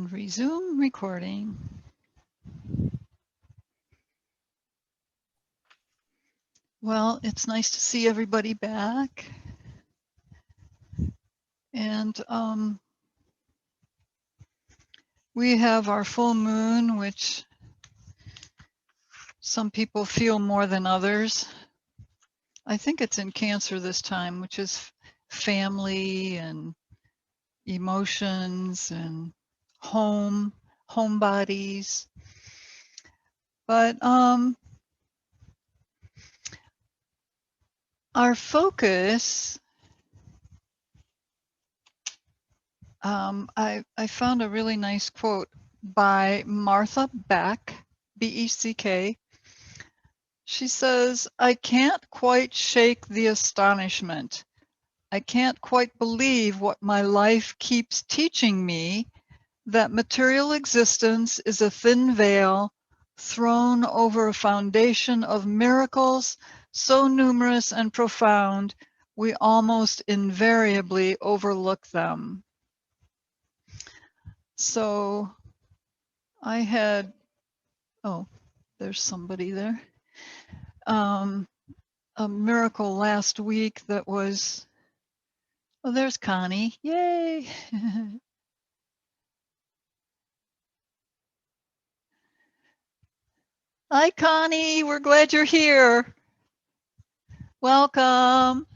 And resume recording. Well, it's nice to see everybody back. And we have our full moon, which some people feel more than others. I think it's in Cancer this time, which is family and emotions and home bodies. But our focus, I found a really nice quote by Martha Beck, B-E-C-K. She says, "I can't quite shake the astonishment. I can't quite believe what my life keeps teaching me, that material existence is a thin veil thrown over a foundation of miracles so numerous and profound, we almost invariably overlook them." So I had, oh, there's somebody there. A miracle last week that was, oh, there's Connie. Yay. Hi, Connie. We're glad you're here. Welcome.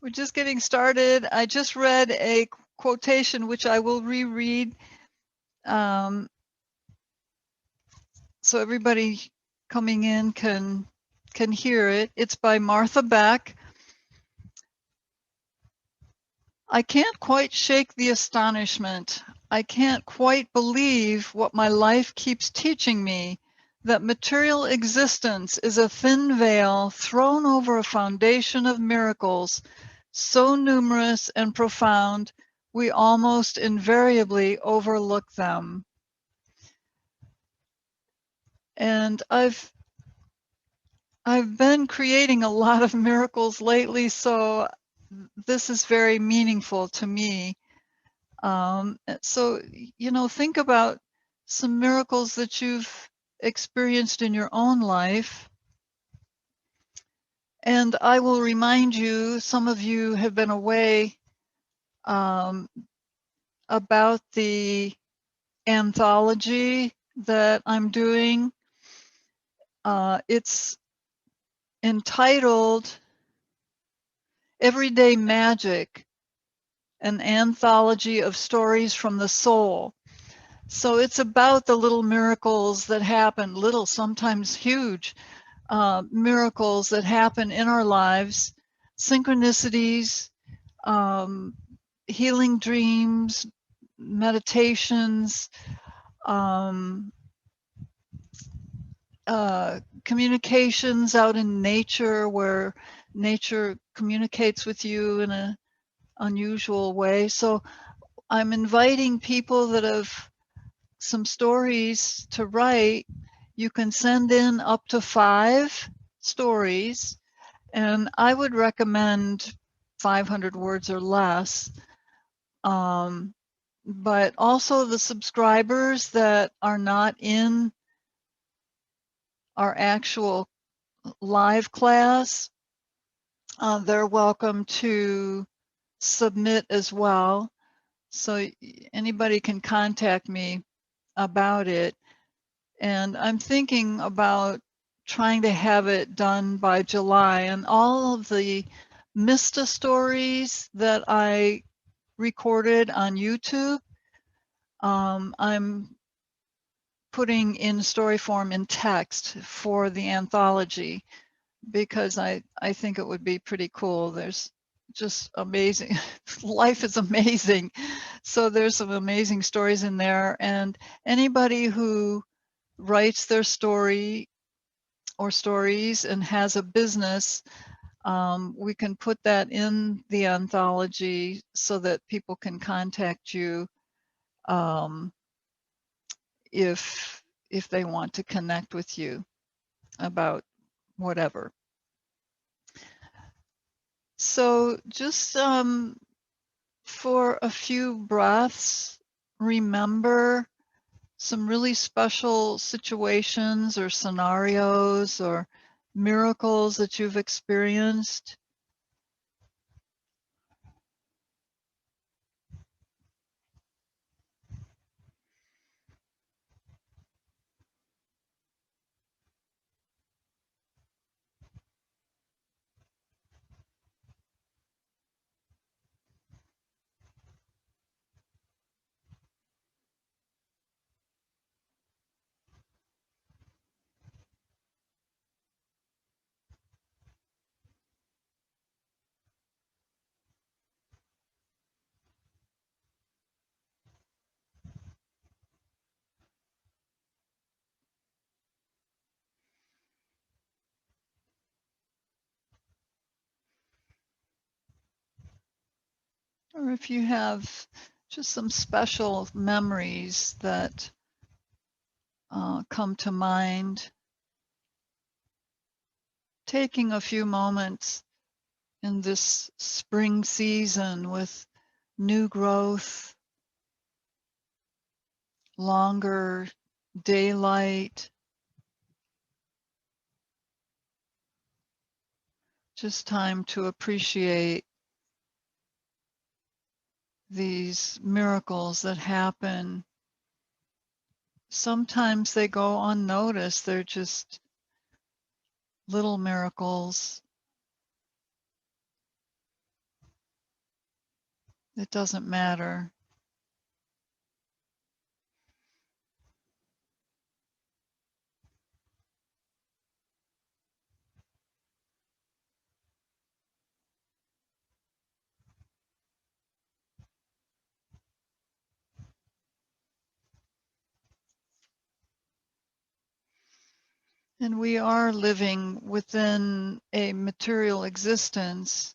We're just getting started. I just read a quotation, which I will reread so everybody coming in can hear it. It's by Martha Beck. "I can't quite shake the astonishment. I can't quite believe what my life keeps teaching me, that material existence is a thin veil thrown over a foundation of miracles so numerous and profound, we almost invariably overlook them." And I've been creating a lot of miracles lately, so this is very meaningful to me. So, think about some miracles that you've experienced in your own life. And I will remind you, some of you have been away about the anthology that I'm doing. It's entitled Everyday Magic, an anthology of stories from the soul. So it's about the little miracles that happen, little, sometimes huge miracles that happen in our lives, synchronicities, healing dreams, meditations, communications out in nature, where nature communicates with you in an unusual way. So I'm inviting people that have some stories to write. You can send in up to 5 stories, and I would recommend 500 words or less. But also the subscribers that are not in our actual live class, they're welcome to submit as well. So anybody can contact me about it. And I'm thinking about trying to have it done by July. And all of the Mista stories that I recorded on YouTube, I'm putting in story form in text for the anthology, because I think it would be pretty cool. There's just amazing, life is amazing. So there's some amazing stories in there, and anybody who writes their story or stories and has a business, we can put that in the anthology so that people can contact you if they want to connect with you about whatever. So just for a few breaths, remember some really special situations or scenarios or miracles that you've experienced. Or if you have just some special memories that come to mind, taking a few moments in this spring season with new growth, longer daylight, just time to appreciate these miracles that happen. Sometimes they go unnoticed. They're just little miracles. It doesn't matter. And we are living within a material existence,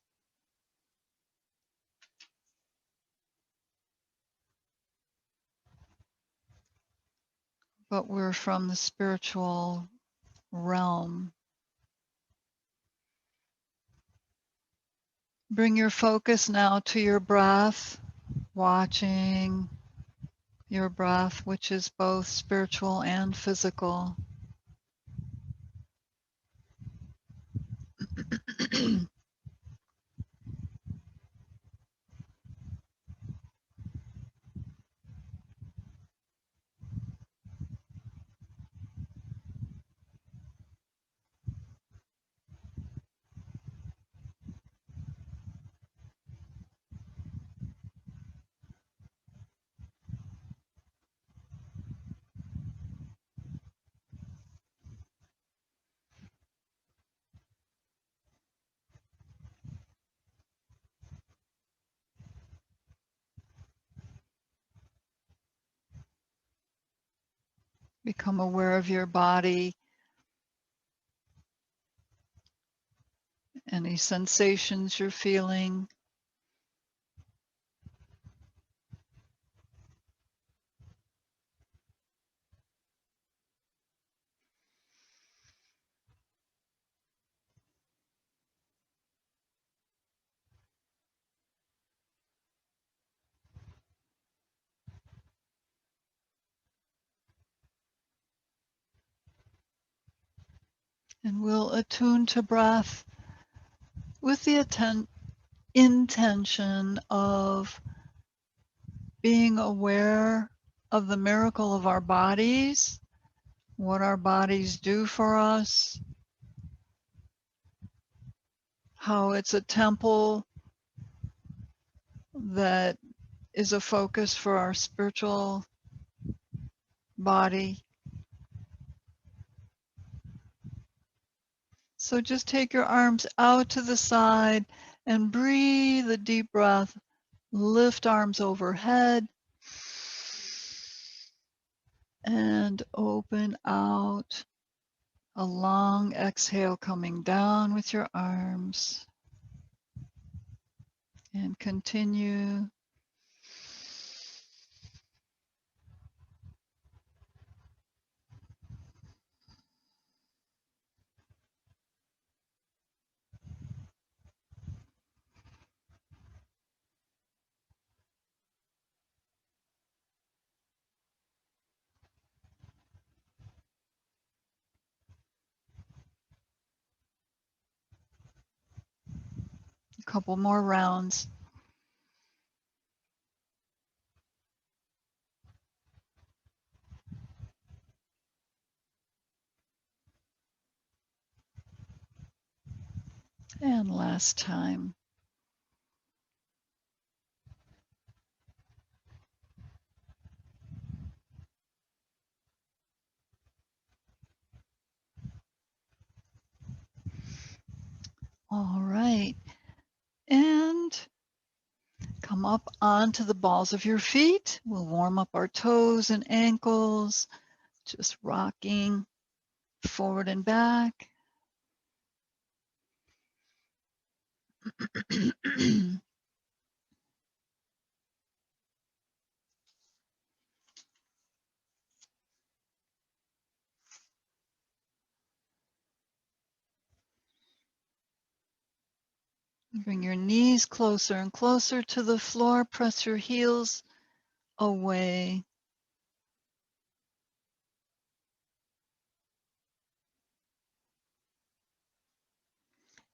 but we're from the spiritual realm. Bring your focus now to your breath, watching your breath, which is both spiritual and physical. Become aware of your body, any sensations you're feeling. And we'll attune to breath with the intention of being aware of the miracle of our bodies, what our bodies do for us, how it's a temple that is a focus for our spiritual body. So just take your arms out to the side and breathe a deep breath. Lift arms overhead and open out. A long exhale coming down with your arms. And continue. couple more rounds. And last time. All right. And come up onto the balls of your feet. We'll warm up our toes and ankles, just rocking forward and back. Bring your knees closer and closer to the floor. Press your heels away.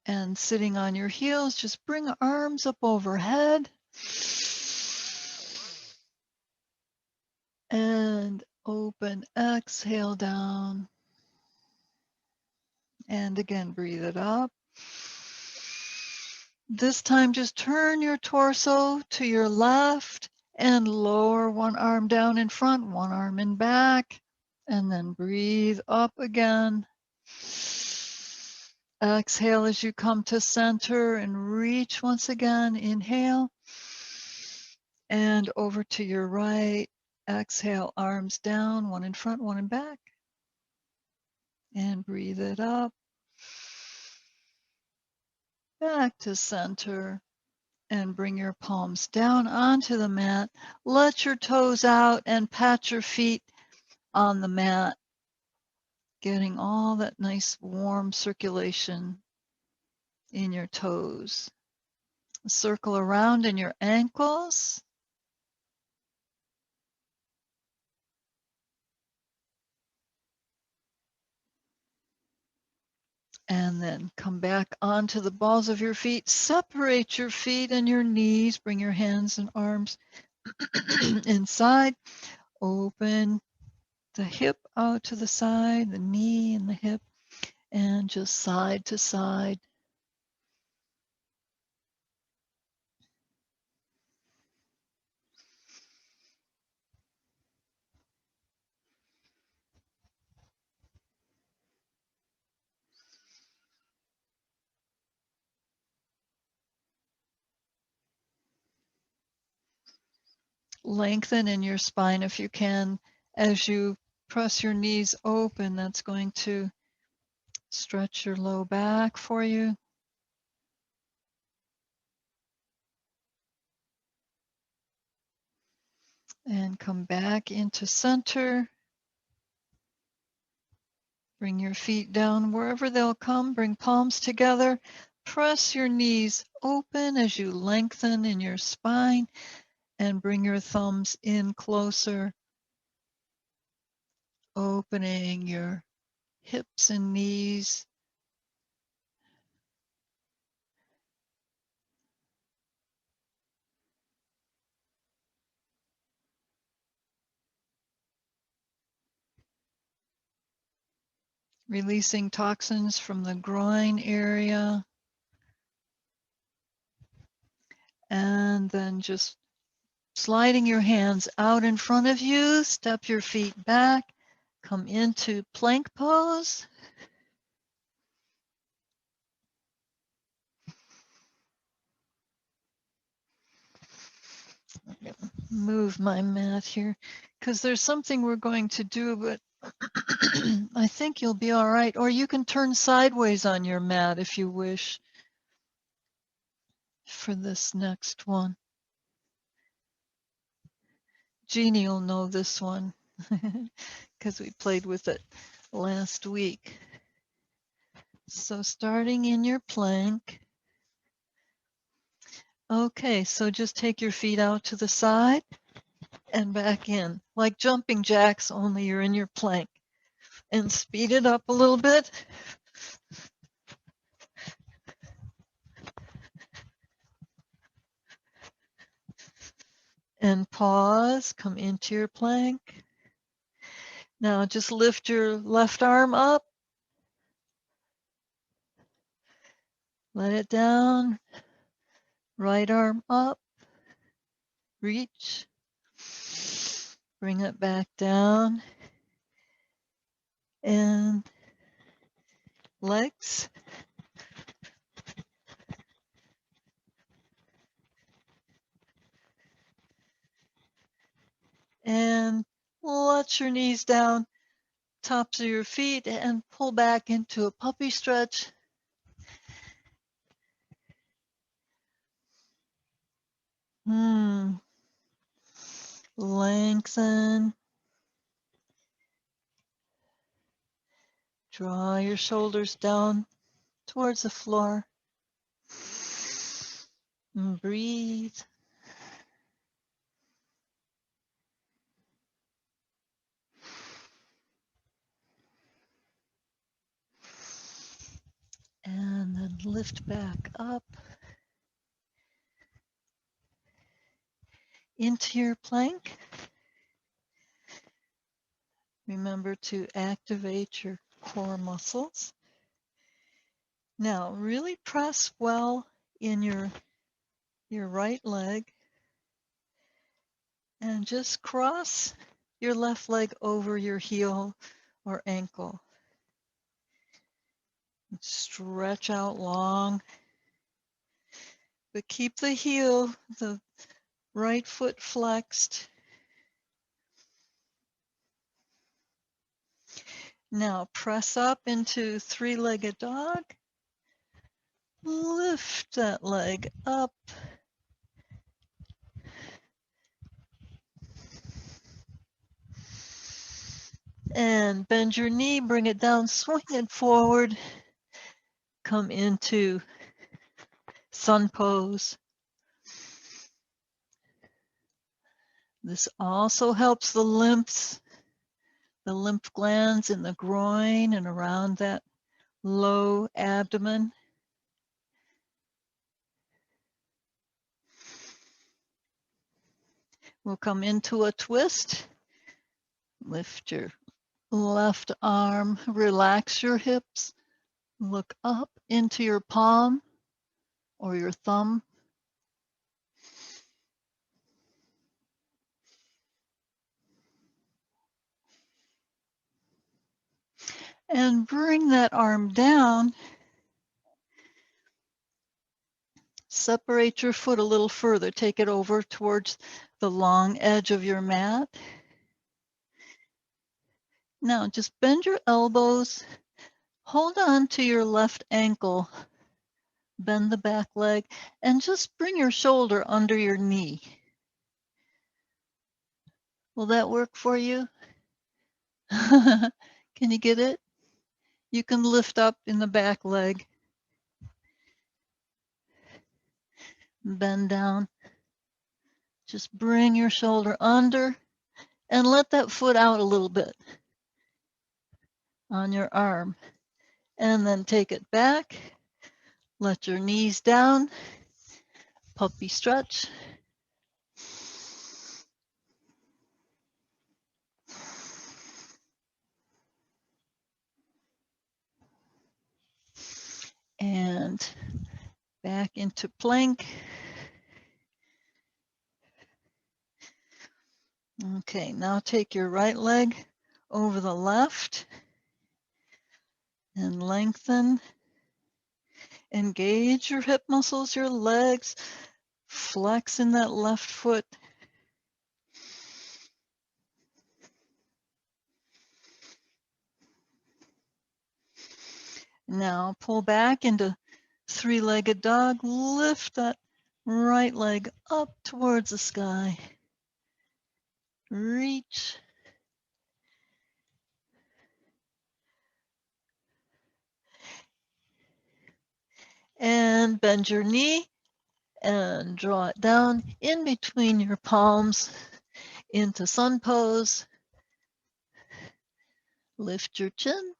And sitting on your heels, just bring arms up overhead. And open, exhale down. And again, breathe it up. This time, just turn your torso to your left and lower one arm down in front, one arm in back, and then breathe up again. Exhale as you come to center and reach once again. Inhale and over to your right. Exhale, arms down, one in front, one in back, and breathe it up. Back to center. And bring your palms down onto the mat. Let your toes out and pat your feet on the mat, getting all that nice warm circulation in your toes. Circle around in your ankles. And then come back onto the balls of your feet. Separate your feet and your knees. Bring your hands and arms inside. Open the hip out to the side, the knee and the hip, and just side to side. Lengthen in your spine if you can. As you press your knees open, that's going to stretch your low back for you. And come back into center. Bring your feet down wherever they'll come. Bring palms together. Press your knees open as you lengthen in your spine and bring your thumbs in closer, opening your hips and knees. Releasing toxins from the groin area. And then just sliding your hands out in front of you, step your feet back, come into plank pose. Move my mat here because there's something we're going to do, but I think you'll be all right. Or you can turn sideways on your mat if you wish for this next one. Jeannie will know this one because we played with it last week. So starting in your plank. Okay, so just take your feet out to the side and back in, like jumping jacks, only you're in your plank. And speed it up a little bit. And pause, come into your plank. Now just lift your left arm up. Let it down. Right arm up. Reach. Bring it back down. And legs. And let your knees down, tops of your feet, and pull back into a puppy stretch. Lengthen. Draw your shoulders down towards the floor. And breathe. And then lift back up into your plank. Remember to activate your core muscles. Now really press well in your right leg and just cross your left leg over your heel or ankle. Stretch out long, but keep the heel, the right foot flexed. Now press up into three-legged dog. Lift that leg up. And bend your knee, bring it down, swing it forward. Come into sun pose. This also helps the lymph glands in the groin and around that low abdomen. We'll come into a twist. Lift your left arm, relax your hips, look up into your palm or your thumb. And bring that arm down. Separate your foot a little further. Take it over towards the long edge of your mat. Now just bend your elbows. Hold on to your left ankle. Bend the back leg and just bring your shoulder under your knee. Will that work for you? Can you get it? You can lift up in the back leg. Bend down. Just bring your shoulder under and let that foot out a little bit on your arm. And then take it back. Let your knees down. Puppy stretch. And back into plank. Okay, now take your right leg over the left and lengthen. Engage your hip muscles, your legs. Flex in that left foot. Now pull back into three-legged dog. Lift that right leg up towards the sky. Reach. And bend your knee and draw it down in between your palms into sun pose. Lift your chin.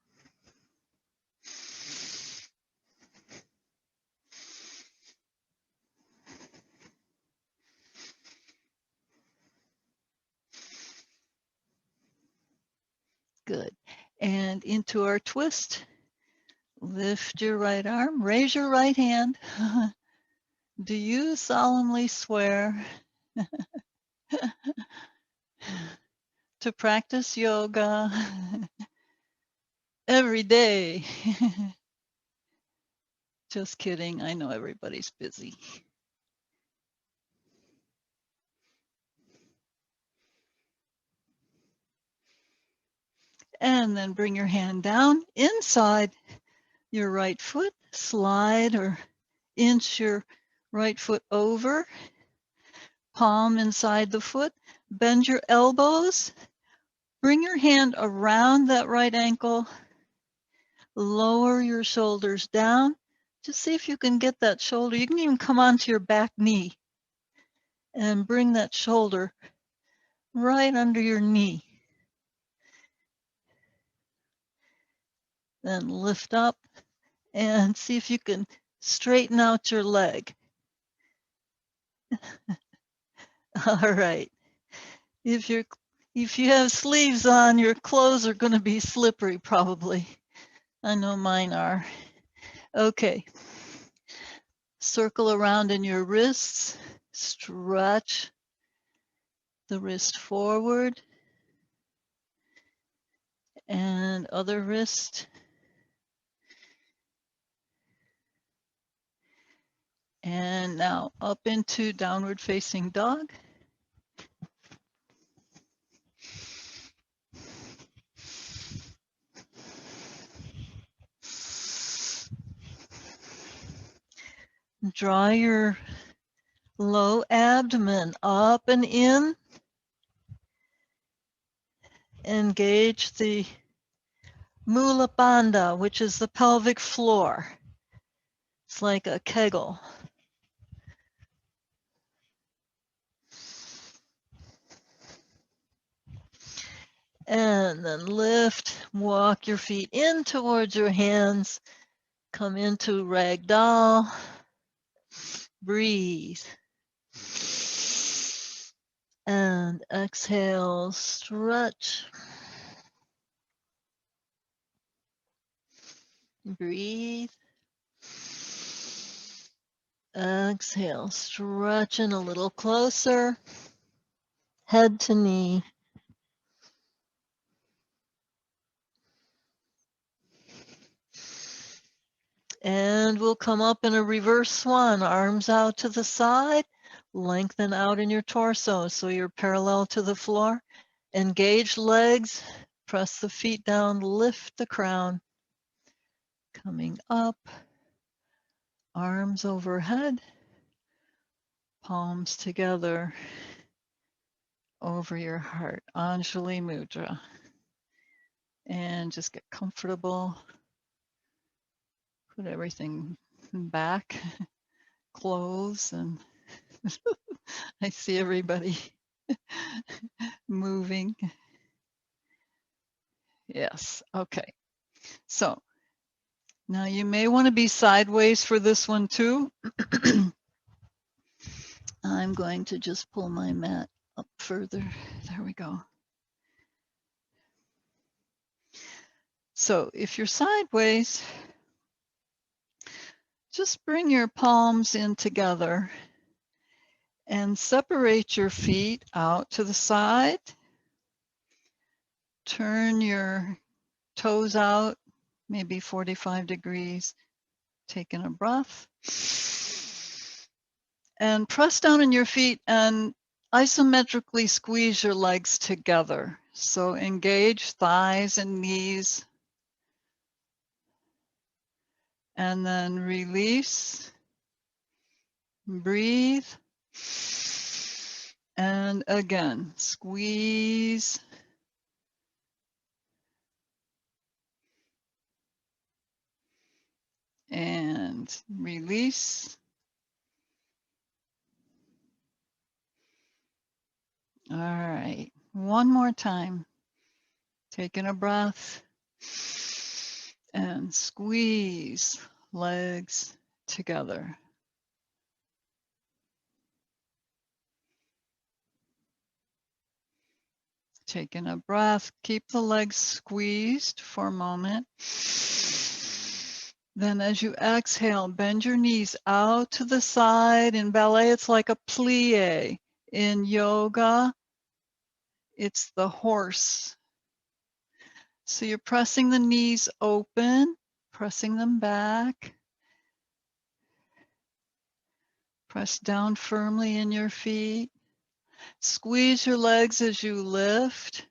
And into our twist, lift your right arm, raise your right hand. Do you solemnly swear to practice yoga every day? Just kidding. I know everybody's busy. And then bring your hand down inside your right foot. Slide or inch your right foot over. Palm inside the foot. Bend your elbows. Bring your hand around that right ankle. Lower your shoulders down. Just see if you can get that shoulder. You can even come onto your back knee and bring that shoulder right under your knee. Then lift up and see if you can straighten out your leg. All right. If you have sleeves on, your clothes are going to be slippery probably. I know mine are. Okay. Circle around in your wrists. Stretch the wrist forward and other wrist. And now up into downward facing dog. Draw your low abdomen up and in. Engage the Mula Bandha, which is the pelvic floor. It's like a kegel. And then lift, walk your feet in towards your hands. Come into ragdoll. Breathe. And exhale, stretch. Breathe. Exhale, stretching a little closer. Head to knee. And we'll come up in a reverse swan, arms out to the side, lengthen out in your torso so you're parallel to the floor. Engage legs, press the feet down, lift the crown. Coming up, arms overhead, palms together over your heart, Anjali Mudra. And just get comfortable. Put everything back, clothes, and I see everybody moving. Yes, okay. So now you may want to be sideways for this one too. I'm going to just pull my mat up further. There we go. So if you're sideways, just bring your palms in together and separate your feet out to the side. Turn your toes out, maybe 45 degrees. Taking a breath. And press down on your feet and isometrically squeeze your legs together. So engage thighs and knees. And then release. Breathe. And again, squeeze. And release. All right, one more time. Taking a breath. And squeeze legs together. Taking a breath, keep the legs squeezed for a moment. Then as you exhale, bend your knees out to the side. In ballet, it's like a plie. In yoga, it's the horse. So you're pressing the knees open, pressing them back. Press down firmly in your feet. Squeeze your legs as you lift.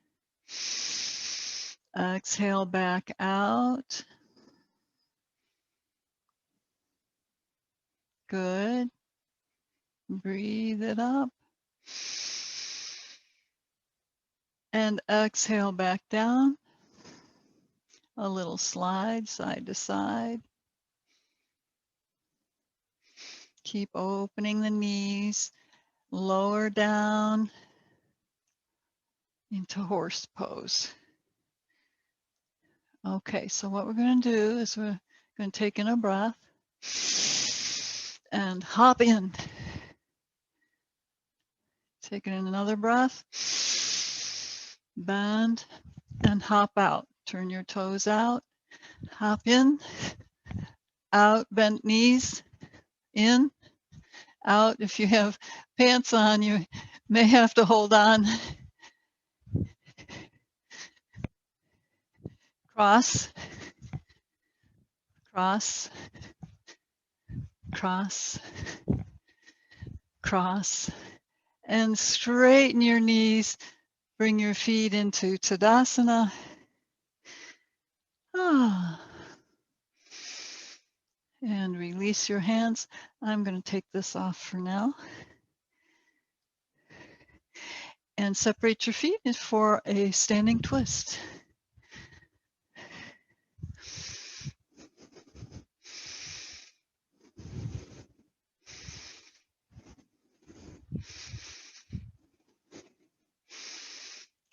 Exhale back out. Good. Breathe it up. And exhale back down. A little slide side to side. Keep opening the knees. Lower down into horse pose. Okay, so what we're going to do is we're going to take in a breath and hop in. Taking in another breath. Bend and hop out. Turn your toes out. Hop in. Out, bent knees. In. Out. If you have pants on, you may have to hold on. Cross. Cross. Cross. Cross. And straighten your knees. Bring your feet into Tadasana. And release your hands. I'm going to take this off for now. And separate your feet for a standing twist.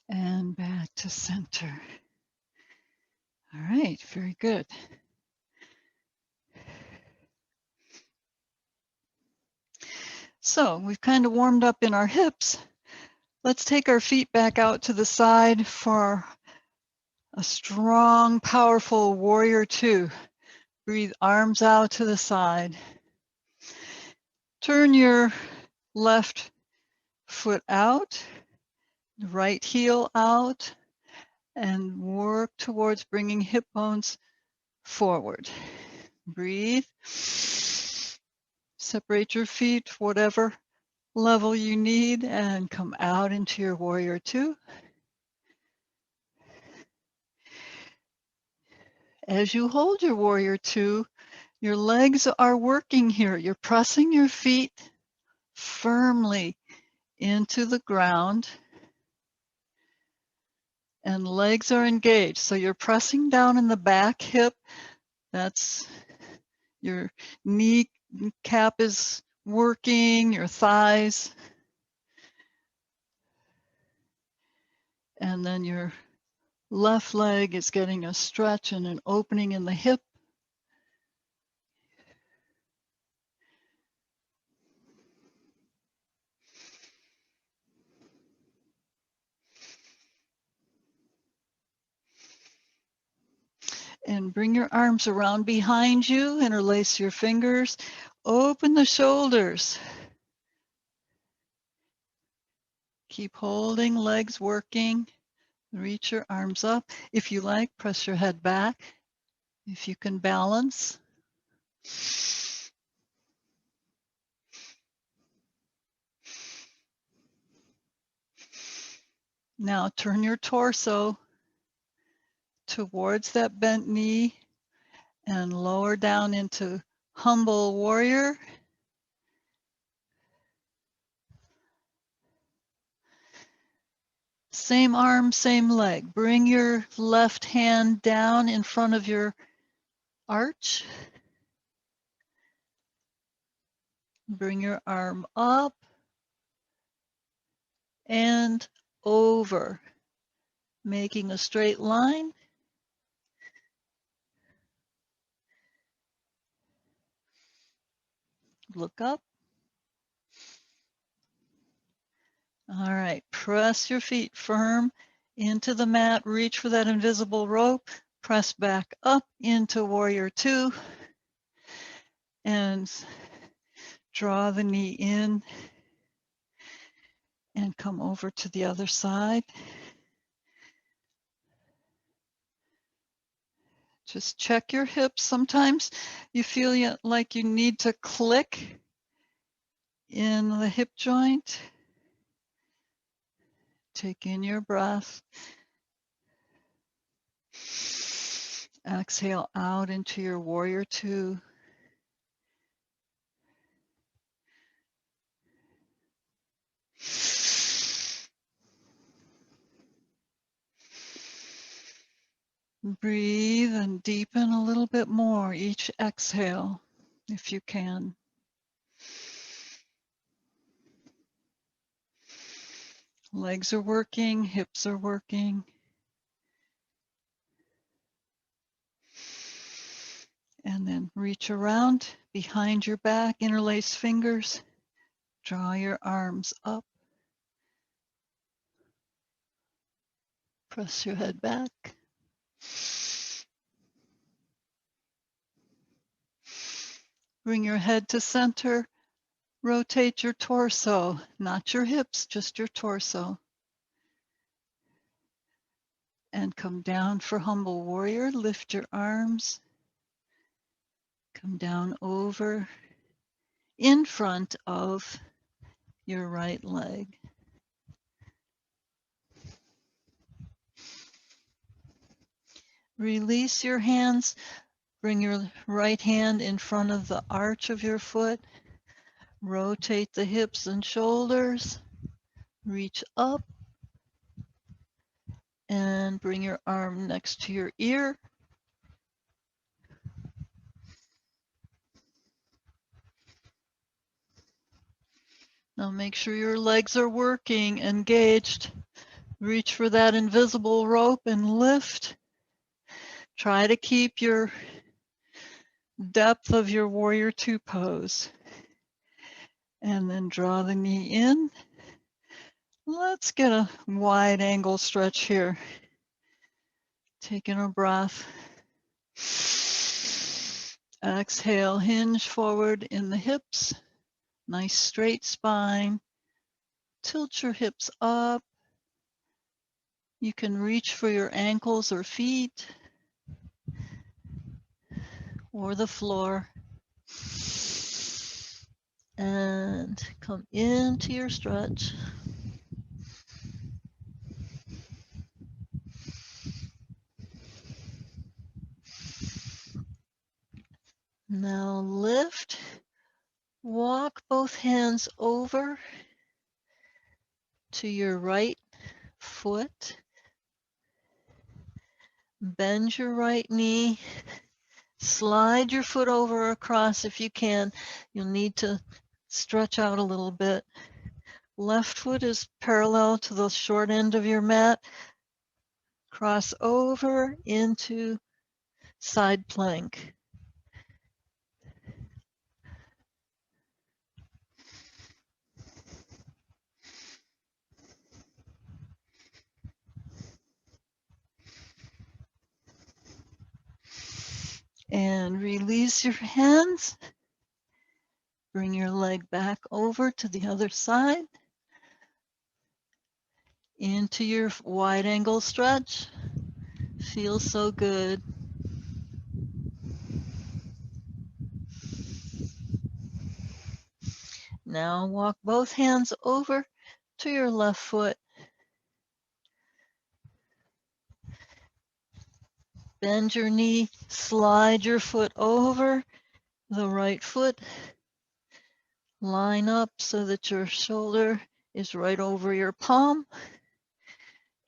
And back to center. All right, very good. So we've kind of warmed up in our hips. Let's take our feet back out to the side for a strong, powerful warrior two. Breathe arms out to the side. Turn your left foot out, right heel out, and work towards bringing hip bones forward. Breathe. Separate your feet, whatever level you need, and come out into your warrior two. As you hold your warrior two, your legs are working here. You're pressing your feet firmly into the ground and legs are engaged. So you're pressing down in the back hip. That's your knee cap is working, your thighs. And then your left leg is getting a stretch and an opening in the hip. And bring your arms around behind you, interlace your fingers, open the shoulders. Keep holding, legs working. Reach your arms up. If you like, press your head back. If you can balance. Now turn your torso towards that bent knee and lower down into humble warrior. Same arm, same leg. Bring your left hand down in front of your arch. Bring your arm up and over, making a straight line. Look up. All right, press your feet firm into the mat, reach for that invisible rope, press back up into warrior two, and draw the knee in and come over to the other side. Just check your hips. Sometimes you feel like you need to click in the hip joint. Take in your breath. Exhale out into your warrior two. Breathe and deepen a little bit more each exhale, if you can. Legs are working, hips are working. And then reach around behind your back, interlace fingers, draw your arms up. Press your head back. Bring your head to center. Rotate your torso, not your hips, just your torso. And come down for humble warrior. Lift your arms. Come down over in front of your right leg. Release your hands. Bring your right hand in front of the arch of your foot. Rotate the hips and shoulders. Reach up and bring your arm next to your ear. Now make sure your legs are working, engaged. Reach for that invisible rope and lift. Try to keep your depth of your warrior two pose. And then draw the knee in. Let's get a wide angle stretch here. Taking a breath. Exhale, hinge forward in the hips. Nice straight spine. Tilt your hips up. You can reach for your ankles or feet or the floor. And come into your stretch. Now lift. Walk both hands over to your right foot. Bend your right knee. Slide your foot over across if you can. You'll need to stretch out a little bit. Left foot is parallel to the short end of your mat. Cross over into side plank. And release your hands. Bring your leg back over to the other side. Into your wide angle stretch. Feels so good. Now walk both hands over to your left foot. Bend your knee, slide your foot over the right foot. Line up so that your shoulder is right over your palm.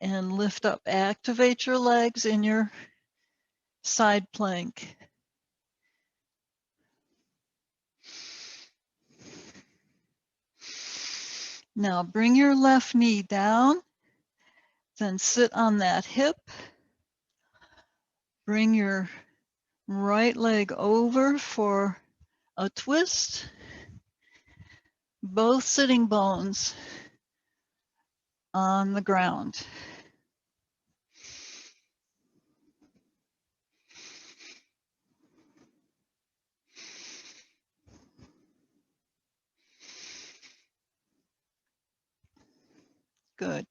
And lift up, activate your legs in your side plank. Now bring your left knee down, then sit on that hip. Bring your right leg over for a twist. Both sitting bones on the ground. Good.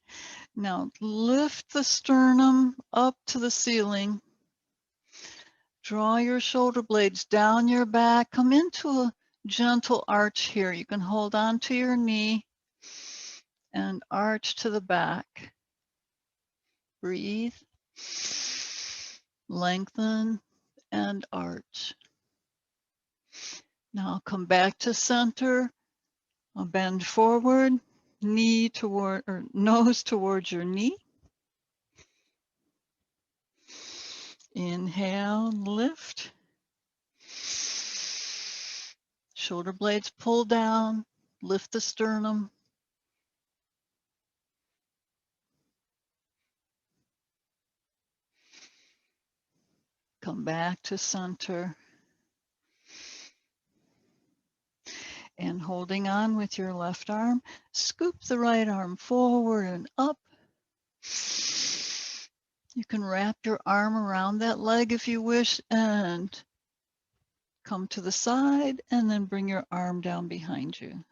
Now lift the sternum up to the ceiling. Draw your shoulder blades down your back. Come into a gentle arch here. You can hold on to your knee and arch to the back. Breathe. Lengthen and arch. Now come back to center. I'll bend forward, knee toward or nose towards your knee. Inhale, lift. Shoulder blades pull down, lift the sternum. Come back to center. And holding on with your left arm, scoop the right arm forward and up. You can wrap your arm around that leg if you wish and come to the side and then bring your arm down behind you.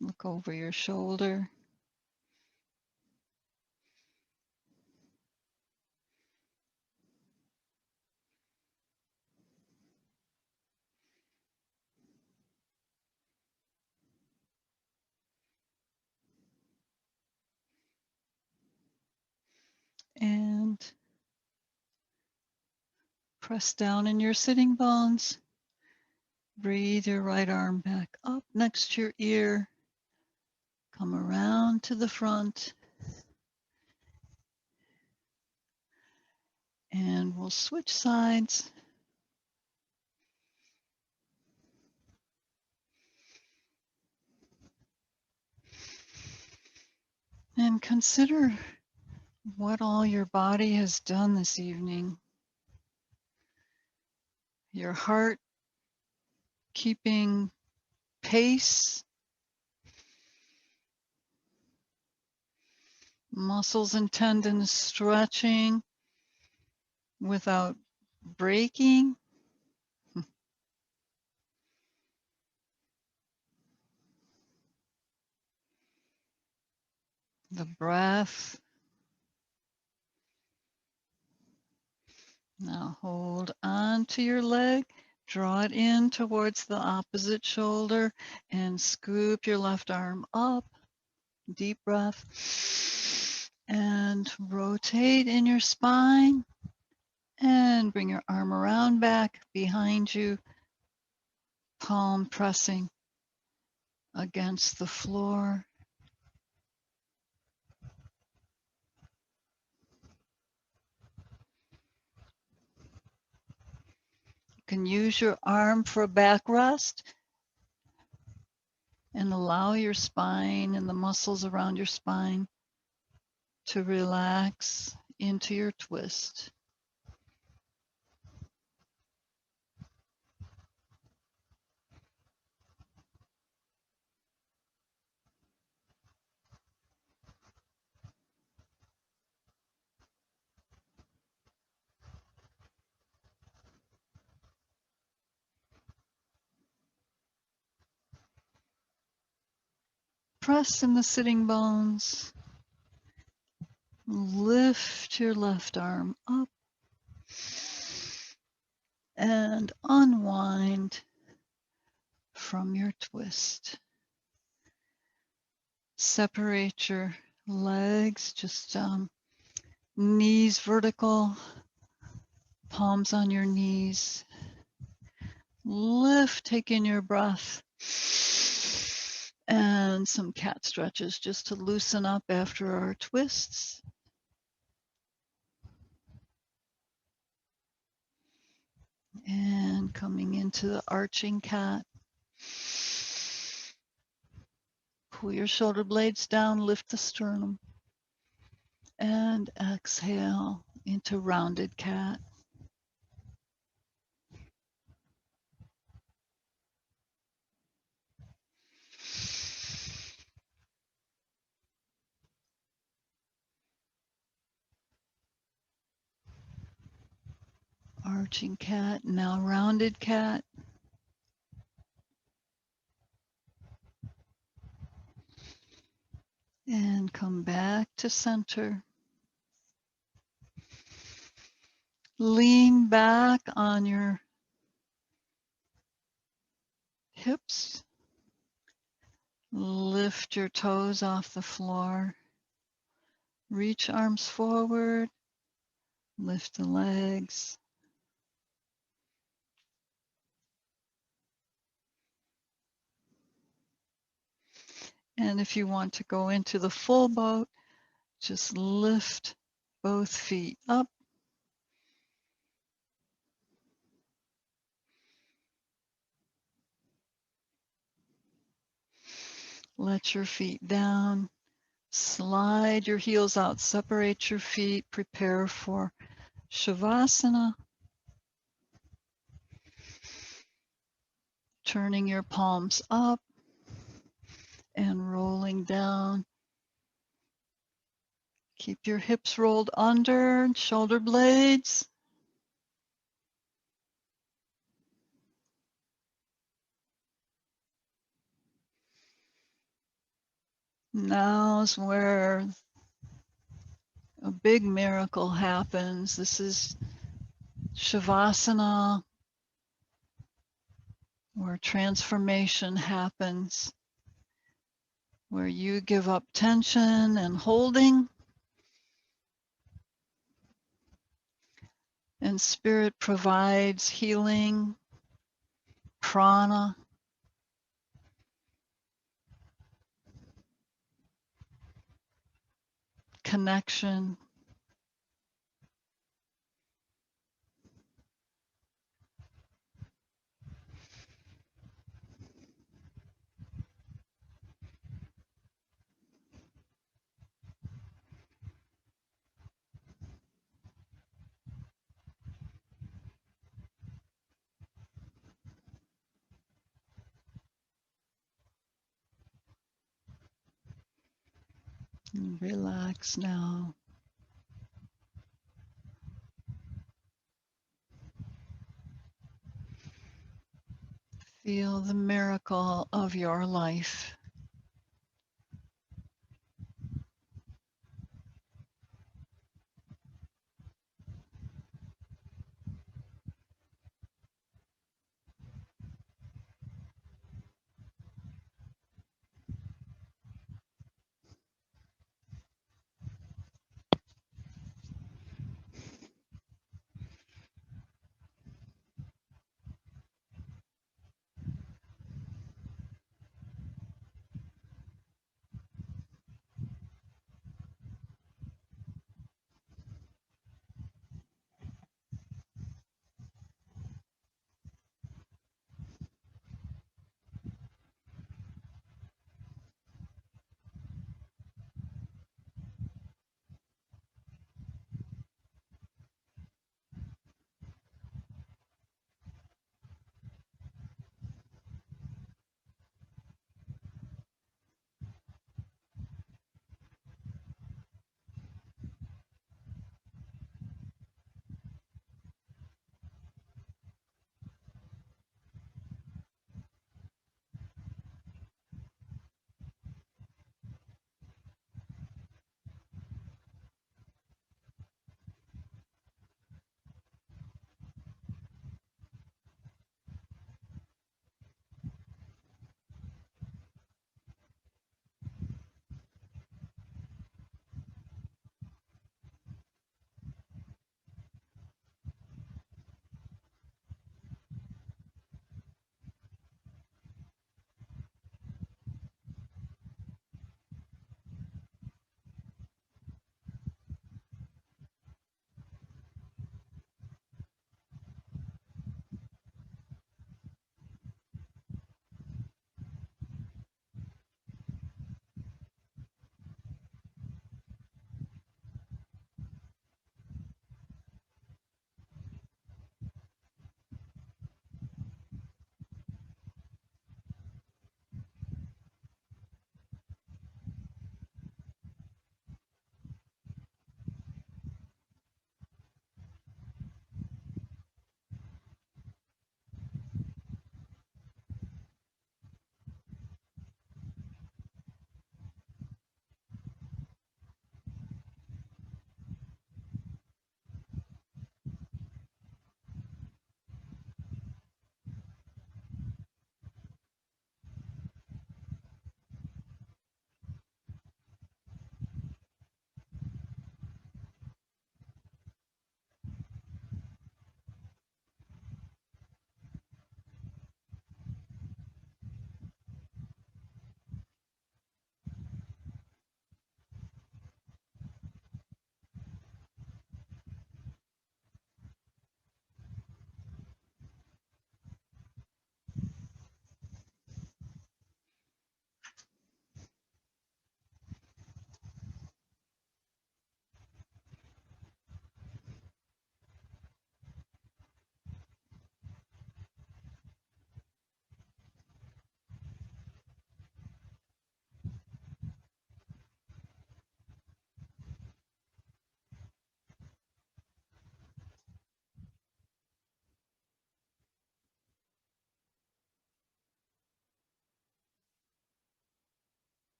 Look over your shoulder. And press down in your sitting bones. Breathe your right arm back up next to your ear. Come around to the front. And we'll switch sides. And consider what all your body has done this evening. Your heart keeping pace, muscles and tendons stretching without breaking. The breath. Now hold on to your leg, draw it in towards the opposite shoulder and scoop your left arm up. Deep breath. And rotate in your spine and bring your arm around back behind you, palm pressing against the floor. You can use your arm for a backrest and allow your spine and the muscles around your spine to relax into your twist. Press in the sitting bones. Lift your left arm up and unwind from your twist. Separate your legs, just knees vertical, palms on your knees. Lift, take in your breath. And some cat stretches just to loosen up after our twists. And coming into the arching cat. Pull your shoulder blades down, lift the sternum. And exhale into rounded cat. Crouching cat, now rounded cat. And come back to center. Lean back on your hips. Lift your toes off the floor. Reach arms forward. Lift the legs. And if you want to go into the full boat, just lift both feet up. Let your feet down. Slide your heels out. Separate your feet. Prepare for Shavasana. Turning your palms up and rolling down. Keep your hips rolled under, shoulder blades. Now's where a big miracle happens. This is Shavasana, where transformation happens, where you give up tension and holding, and spirit provides healing, prana, connection. Relax now. Feel the miracle of your life.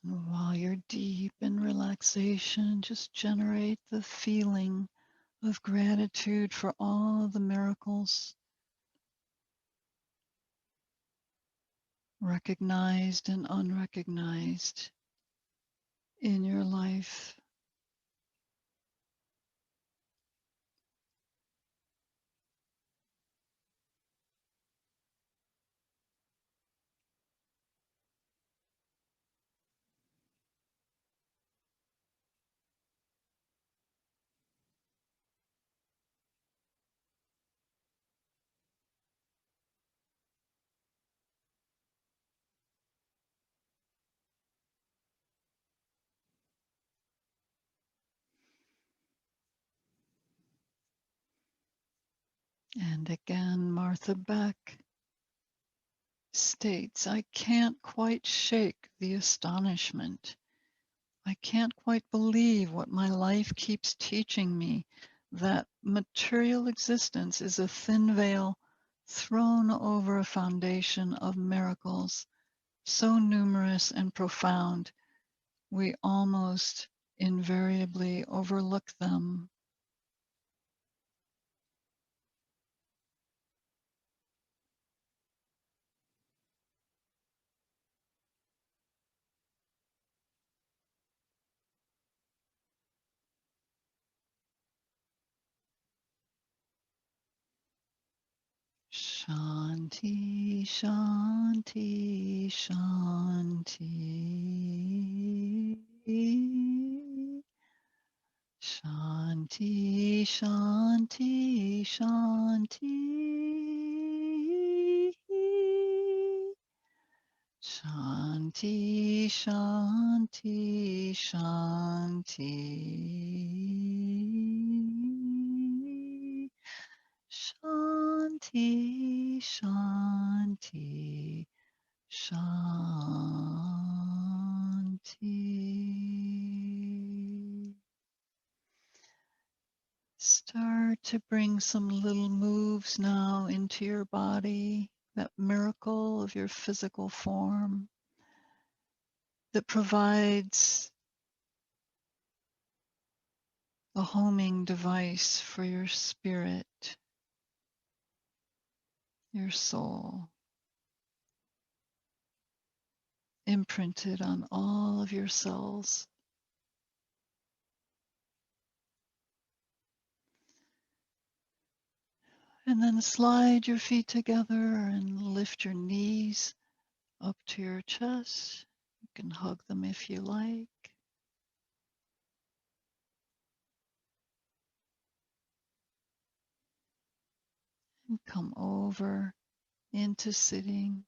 And while you're deep in relaxation, just generate the feeling of gratitude for all the miracles, recognized and unrecognized, in your life. And again, Martha Beck states, I can't quite shake the astonishment. I can't quite believe what my life keeps teaching me, that material existence is a thin veil thrown over a foundation of miracles so numerous and profound, we almost invariably overlook them. Shanti, Shanti, Shanti. Shanti, Shanti, Shanti. Shanti, Shanti, Shanti. Shanti, Shanti, Shanti. Start to bring some little moves now into your body, that miracle of your physical form that provides a homing device for your spirit, your soul, imprinted on all of your cells. And then slide your feet together and lift your knees up to your chest. You can hug them if you like. And come over into sitting,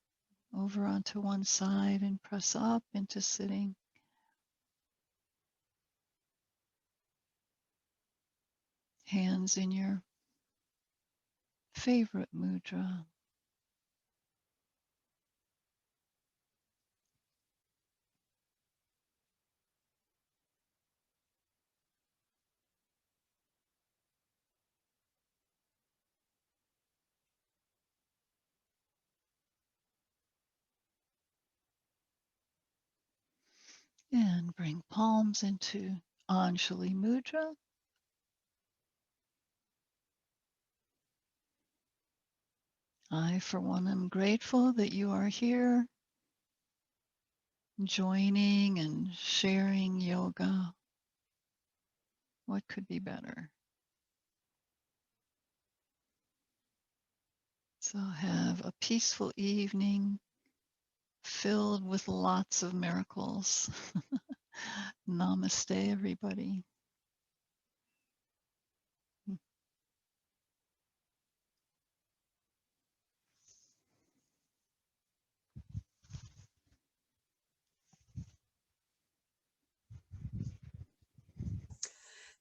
over onto one side and press up into sitting. Hands in your favorite mudra. And bring palms into Anjali Mudra. I, for one, am grateful that you are here, joining and sharing yoga. What could be better? So have a peaceful evening filled with lots of miracles. Namaste, everybody.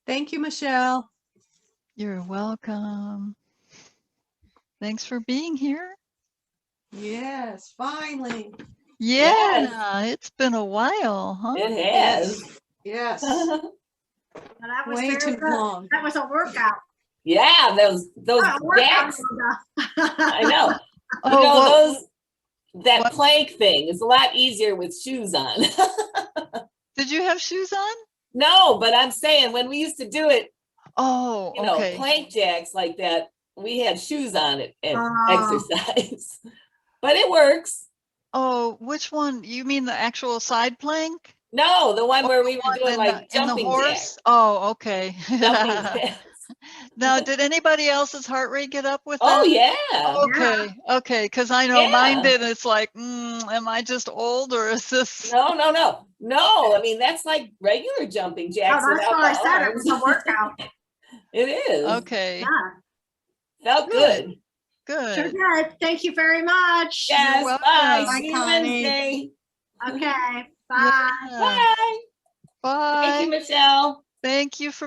Thank you, Michelle. You're welcome. Thanks for being here. Yes, finally. Yeah, Yes. it's been a while, huh? It has. Yes. Well, that was Way very too good. long. That was a workout. Yeah, those Oh, workout jacks. yoga. I know. Oh, those that What? plank thing is a lot easier with shoes on. Did you have shoes on? No, but I'm saying when we used to do it, Oh, you know, okay. plank jacks like that, we had shoes on it and Oh. exercise. But it works. Oh, which one? You mean the actual side plank? No, the one where we were One doing in like in the jumping jacks. horse? Oh, okay. Jumping jacks. Now, did anybody else's heart rate get up with Oh that? yeah. Okay, okay, because I know mine Yeah. did. It's like, am I just old or is this? No. I mean, that's like regular jumping Oh, jacks that's without why I the said it arms. was a workout. It is. Okay, Yeah. Felt Good. good. Sure good. did. Thank you very much. Yes. welcome. Bye. Bye, See you Connie. Wednesday. Okay. Bye. Yeah. Bye. Thank you, Bye. Michelle. Thank you for